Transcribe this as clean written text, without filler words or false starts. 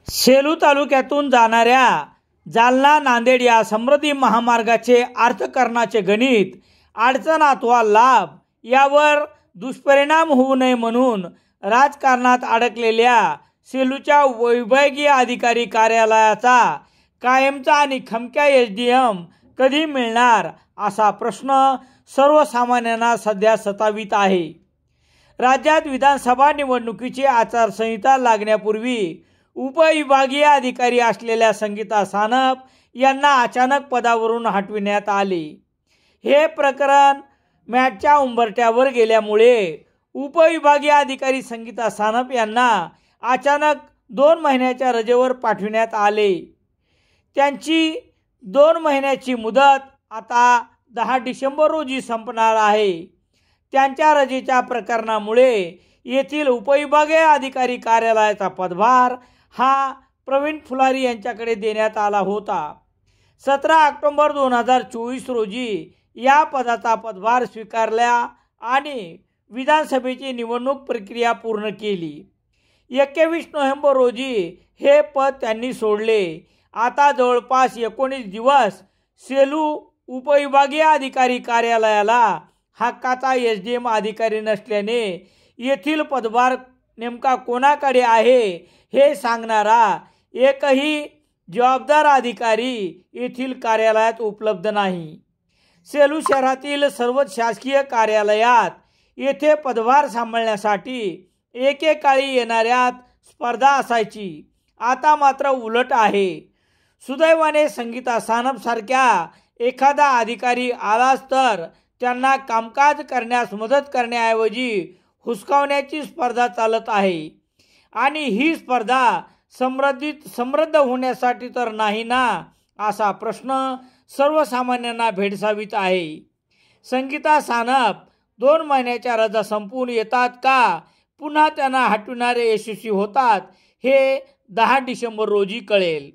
सेलू तालुक्यातून जाणाऱ्या जालना नांदेड या समृद्धी महामार्गाचे अर्थकारणाचे गणित अडचण अथवा लाभ यावर दुष्परिणाम होऊ नये म्हणून राजकारणात अडकलेल्या सेलूच्या विभागीय अधिकारी कार्यालयाचा कायमचा आणि खमक्या SDM कधी मिळणार असा प्रश्न सर्वसामान्यांना सध्या सतावित आहे। राज्यात विधानसभा निवडणुकीची आचारसंहिता लागण्यापूर्वी उपविभागीय अधिकारी असलेल्या संगीता सानप यांना अचानक पदावरून हटविण्यात आले। हे प्रकरण मॅटच्या उंबरठ्यावर गेल्यामुळे उपविभागीय अधिकारी संगीता सानप यांना अचानक 2 महिन्याच्या रजेवर पाठविण्यात आले। त्यांची 2 महिन्याची मुदत आता 10 डिसेंबर रोजी संपणार आहे। त्यांच्या रजेच्या प्रकरणामुळे येथील उपविभागीय अधिकारी कार्यालयाचा पदभार हा प्रवीण फुलारी यांच्याकडे देण्यात आला होता। 17 ऑक्टोबर 2024 रोजी या पदाचा पदभार स्वीकारला आणि विधानसभेची निवडणूक प्रक्रिया पूर्ण केली। 21 नोव्हेंबर रोजी हे पद त्यांनी सोडले। आता जवळपास 19 दिवस सेलू उपविभागीय अधिकारी कार्यालयाला हक्काचा SDM अधिकारी नसल्याने येथील पदभार नेमका कोणाकडे आहे हे सांगणारा एकही जबाबदार अधिकारी येथील कार्यालयात उपलब्ध नाही। सेलू शहरातील सर्व शासकीय कार्यालयात येथे पदभार सांभाळण्यासाठी एकेकाळी येणाऱ्यात स्पर्धा असायची। आता मात्र उलट आहे। सुदैवाने संगीता सानप सारख्या एखादा अधिकारी आलाच तर त्यांना कामकाज करण्यास मदत करण्याऐवजी हुसकावण्याची स्पर्धा चालत आहे आणि ही स्पर्धा समृद्ध होण्यासाठी तर नाही ना असा प्रश्न सर्वसामान्यांना भेडसावीत आहे। संगीता सानप 2 महिन्याच्या रजा संपून येतात का पुन्हा त्यांना हटविणारे यशस्वी होतात हे 10 डिसेंबर रोजी कळेल।